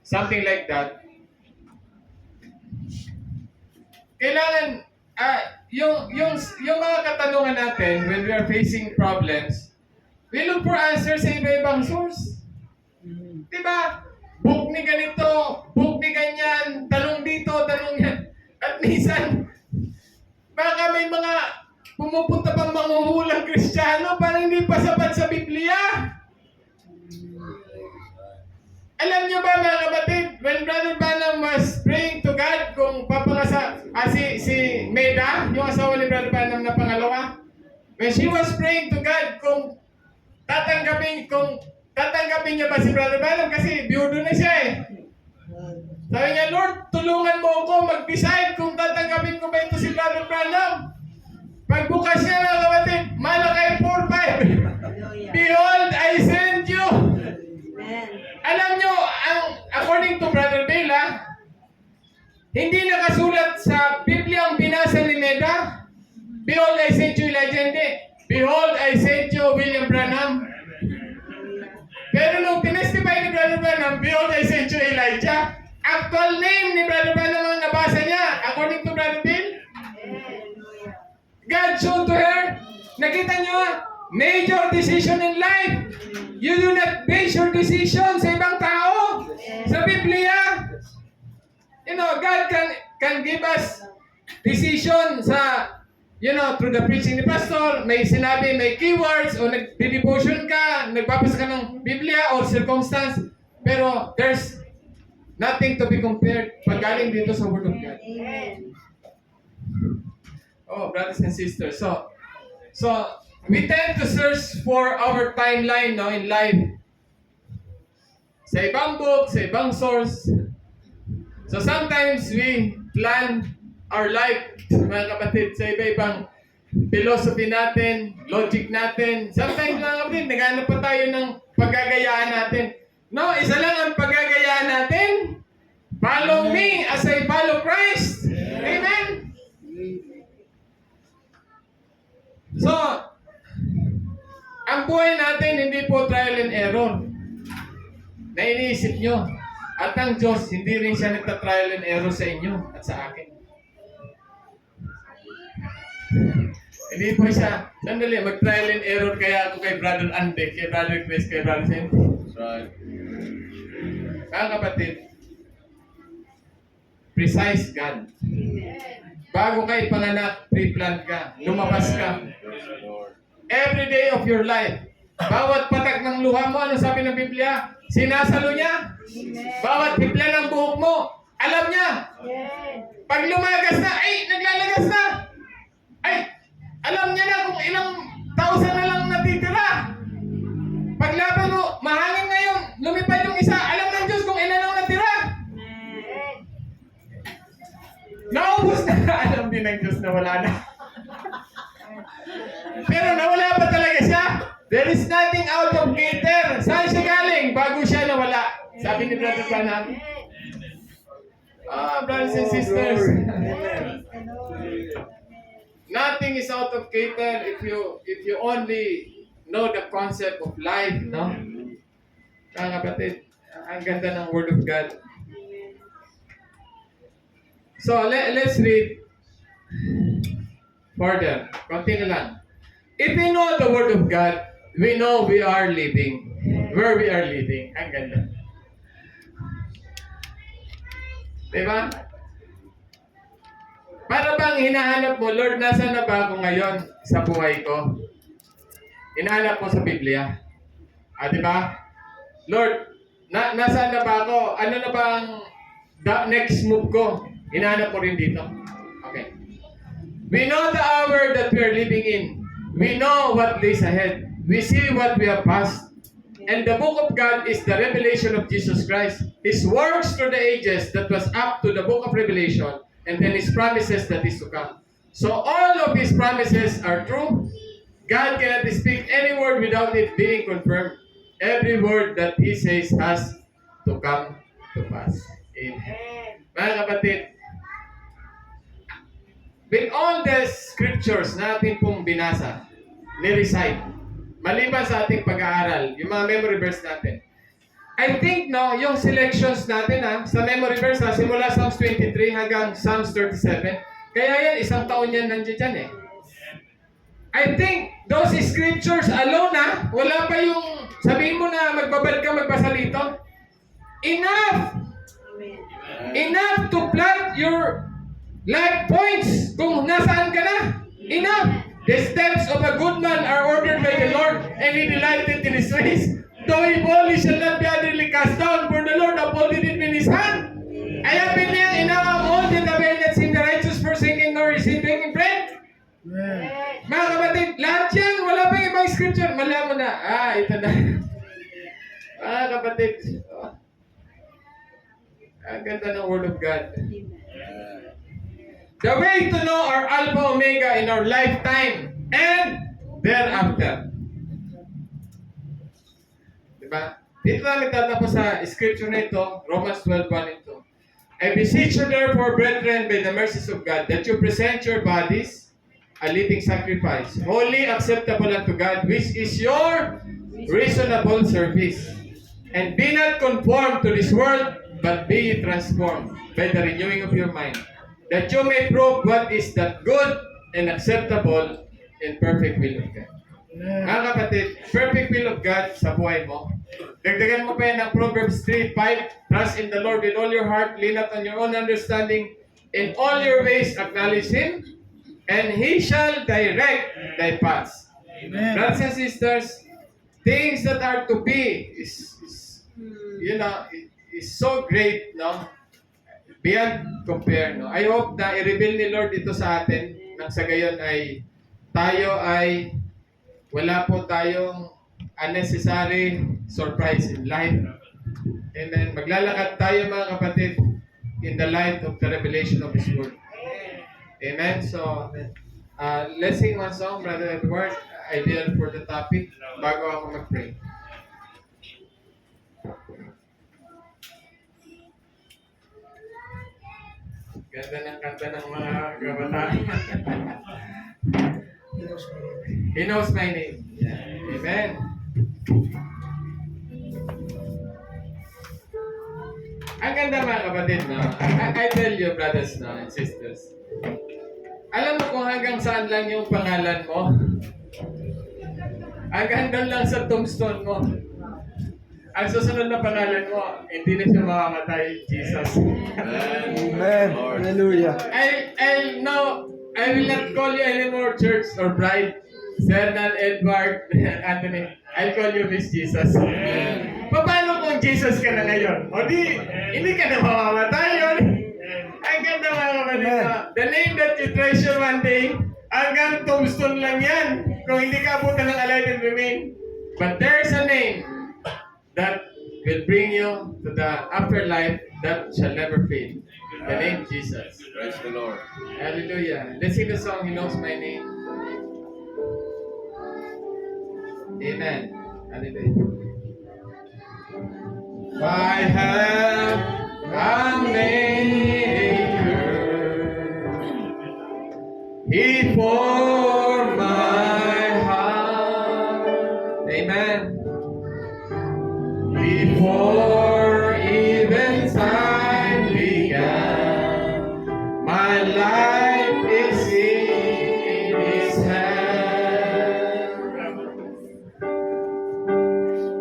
something like that. Kailangan, yung mga katanungan natin when we are facing problems, we look for answers sa iba-ibang source. Diba? Book ni ganito, book ni ganyan, tanong dito, tanong yan. At minsan, baka may mga pumupunta pang manghuhulang Kristiyano parang hindi pa sapat sa Biblia. Alam niyo ba mga kapatid, when Brother Branham was praying to God kung si Meda, yung asawa ni Brother Branham na pangalawa, when she was praying to God kung tatanggapin niya ba si Brother Branham kasi biyudo na siya eh. Sabi niya, Lord, tulungan mo ako mag-decide kung tatanggapin ko ba ito si Brother Branham. Pagbukas niya mga kapatid, Malakay 4:5. Behold, I send you. Alam nyo, according to Brother Bela, hindi nakasulat sa Biblia ang binasa ni Meda. Behold, I sent you Elijah. Hindi. Behold, I sent you William Branham. Pero nung tinestify ni Brother Branham, behold, I sent you Elijah. Actual name ni Brother Branham ang nabasa niya, according to Brother Bill. God showed to her. Nakita niyo, major decision in life. You do not base your decision sa ibang tao, sa Biblia. You know, God can give us decision sa, through the preaching ni Pastor, may sinabi, may keywords, o nag-devotion ka, nagbabasa ka ng Biblia or circumstance, pero there's nothing to be compared pag galing dito sa Word of God. Oh, brothers and sisters. So we tend to search for our timeline in life. Sa ibang book, sa ibang source. So sometimes we plan our life, mga kapatid, sa iba-ibang philosophy natin, logic natin. Sometimes, mga kapatid, naghanap pa tayo ng paggagayaan natin. No, isa lang ang paggagayaan natin. Follow me as I follow Christ. Amen? So, ang buhay natin hindi po trial and error na iniisip nyo. At ang Diyos, hindi rin siya nagta-trial and error sa inyo at sa akin. Hindi po siya, sandali, mag-trial and error kaya ako kay Brother Ande, kay Brother Chris, kay Brother Sen. Right. Mga kapatid, precise God. Bago kayo panganak, pre-plan ka, lumabas ka. Every day of your life, bawat patak ng luha mo, ano sabi ng Biblia? Sinasalo niya. Bawat hipla ng buhok mo, alam niya. Pag lumagas na, ay, naglalagas na. Ay, alam niya na kung ilang thousand na lang natitira. Paglaban mo, mahangin ngayon, lumipad yung isa, alam ng Diyos kung ilan lang natira. Naubos na. Alam din ng Diyos na wala na. Pero nawala pa talaga siya. There is nothing out of cater. Saan siya galing? Bago siya nawala. Sabi ni Brother Branham. Brothers and sisters. Nothing is out of cater if you only know the concept of life, no? Mga kapatid, ang ganda ng Word of God. So, let's read further. Continue lang. If we know the Word of God, we know we are living. Where we are living. Ang ganda. Diba? Para bang hinahanap mo, Lord, nasaan na ba ako ngayon sa buhay ko? Hinahanap mo sa Biblia. Diba? Lord, nasaan na ba ako? Ano na ba ang next move ko? Hinahanap mo rin dito. Okay. We know the hour that we are living in. We know what lays ahead. We see what we have passed. And the book of God is the revelation of Jesus Christ. His works through the ages that was up to the book of Revelation, and then His promises that is to come. So all of His promises are true. God cannot speak any word without it being confirmed. Every word that He says has to come to pass. Amen. Mga kapatid, with all the scriptures na ating pong binasa, ni-recite, maliban sa ating pag-aaral, yung mga memory verse natin, I think, no, yung selections natin, sa memory verse, simula Psalms 23 hanggang Psalms 37. Kaya yan, isang taon yan nandiyan dyan eh. I think those scriptures alone, wala pa yung, sabihin mo na magbabad ka, magbasa dito. Enough! Enough to plant your life points kung nasaan ka na. Enough! The steps of a good man are ordered by the Lord, and he delighted in his ways. Though he fall, he shall not be utterly cast down, for the Lord upholdeth him in his hand. I have been there in our old and the way that seen the righteous forsaken nor receiving bread. Mga kapatid, lahat yan, wala pa ibang scripture. Malaman na, ito na. Mga kapatid, ang ganda ng Word of God. The way to know our Alpha Omega in our lifetime and thereafter. Diba? Dito namin tatapos sa scripture na ito, Romans 12:1 and 2. I beseech you therefore, brethren, by the mercies of God, that you present your bodies a living sacrifice, holy, acceptable unto God, which is your reasonable service. And be not conformed to this world, but be ye transformed by the renewing of your mind, that you may prove what is that good and acceptable and perfect will of God. Mga kapatid, perfect will of God sa buhay mo. Dagdagan mo pa yan ng Proverbs 3:5. Trust in the Lord with all your heart, lean not on your own understanding. In all your ways acknowledge Him, and He shall direct thy paths. Amen. Brothers and sisters, things that are to be is so great, no? Beyond compare, no? I hope na i-reveal ni Lord ito sa atin nang sa gayon ay tayo ay wala po tayong unnecessary surprise in life. Amen. Maglalakad tayo mga kapatid in the light of the revelation of His Word. Amen. So, let's sing one song, Brother Edward, ideal for the topic, bago ako mag-pray. Ganda ng kanta ng mga kabataan. He knows my name. Yeah. Amen. Ang ganda mga kapatid, no? I tell you, brothers and sisters, alam mo kung hanggang saan lang yung pangalan mo? Hanggang doon lang sa tombstone mo. Ang susunod na pangalan mo, hindi na siya mamamatay, Jesus. Amen. Hallelujah. I will not call you anymore church or bride. Sernan, Edward, Anthony. I'll call you Miss Jesus. Paano kung Jesus ka na ngayon? O di, hindi ka na mamamatay yun. Ang ganda mga kapatid. The name that you treasure one day, hanggang tombstone lang yan. Kung hindi ka abutan ng alive and remain. But there's a name that will bring you to the afterlife that shall never fade. The name Jesus. Praise the Lord. Hallelujah. Let's sing the song, He Knows My Name. Amen. Hallelujah. I have a Maker. He formed my heart. Amen. Before even time began, my life is in His hand.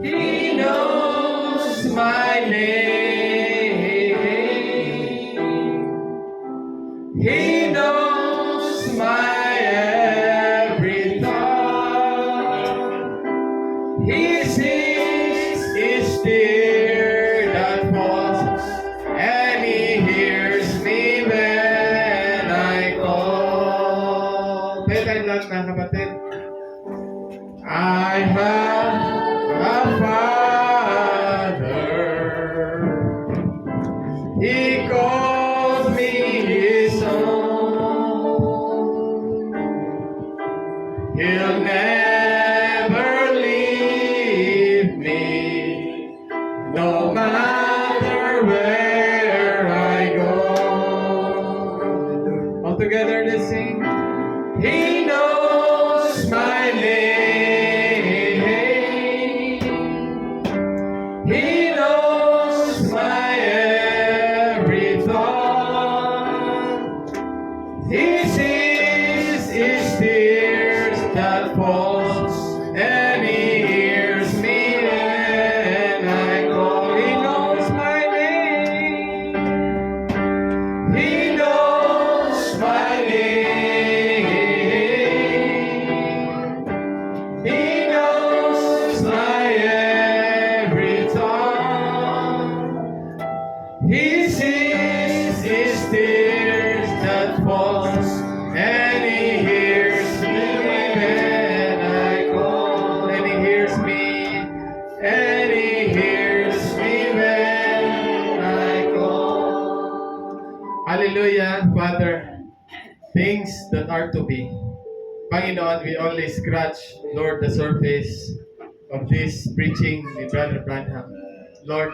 He knows my name. He knows my He sees his tears that falls, and He hears me when I call. And He hears me, and He hears me when I call. Hallelujah, Father. Things that are to be. Panginoon, we only scratch, Lord, the surface of this preaching ni Brother Branham. Lord,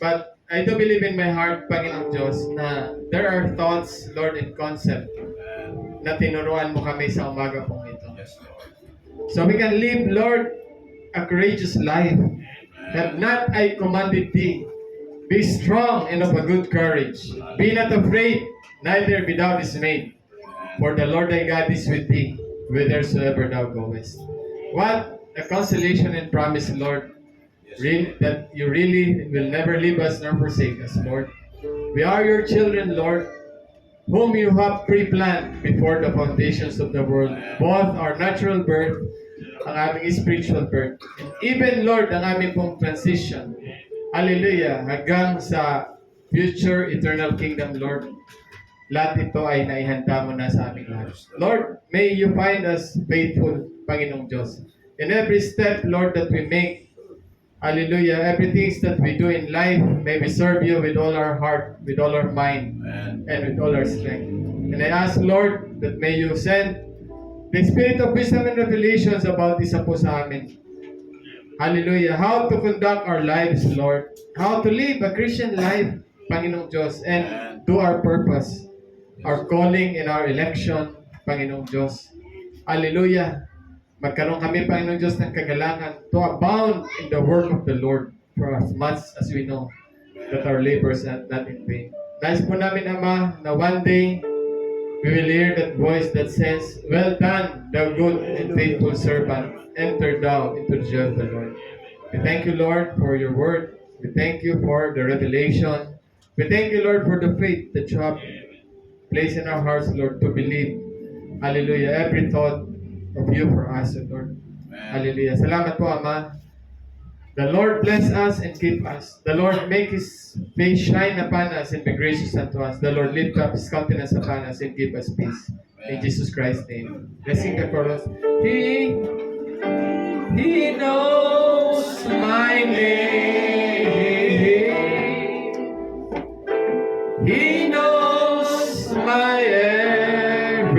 but I do believe in my heart, Panginoon Diyos, na there are thoughts, Lord, and concept na tinuruan mo kami sa umaga pong ito. So we can live, Lord, a courageous life. Have not I commanded thee. Be strong and of a good courage. Be not afraid, neither be thou dismayed. For the Lord thy God is with thee, whithersoever thou goest. What a consolation and promise, Lord, that you really will never leave us nor forsake us, Lord. We are your children, Lord, whom you have pre-planned before the foundations of the world, both our natural birth, ang aming spiritual birth, and even, Lord, ang aming pong transition. Hallelujah, hanggang sa future eternal kingdom, Lord. Lahat ito ay naihanda mo na sa aming lahat. Lord, may you find us faithful, Panginoong Diyos. In every step, Lord, that we make, hallelujah, everything that we do in life, may we serve you with all our heart, with all our mind, and with all our strength. And I ask, Lord, that may you send the spirit of wisdom and revelations about isa po sa amin. Hallelujah. How to conduct our lives, Lord. How to live a Christian life, Panginoong Diyos, and do our purpose, our calling and our election, Panginoong Diyos. Hallelujah. Magkaroon kami, Panginoong Diyos, ng kagalangan to abound in the work of the Lord for as much as we know that our labors are not in vain. Nais po namin, Ama, na one day we will hear that voice that says, "Well done, thou good and faithful servant. Enter thou into the joy of the Lord." We thank you, Lord, for your word. We thank you for the revelation. We thank you, Lord, for the faith that you have placed in our hearts, Lord, to believe. Hallelujah. Every thought of you for us, Lord. Hallelujah. Salamat po, Ama. The Lord bless us and keep us. The Lord make His face shine upon us and be gracious unto us. The Lord lift up His countenance upon us and give us peace. In Jesus Christ's name. Let's sing the chorus. He knows my name. He knows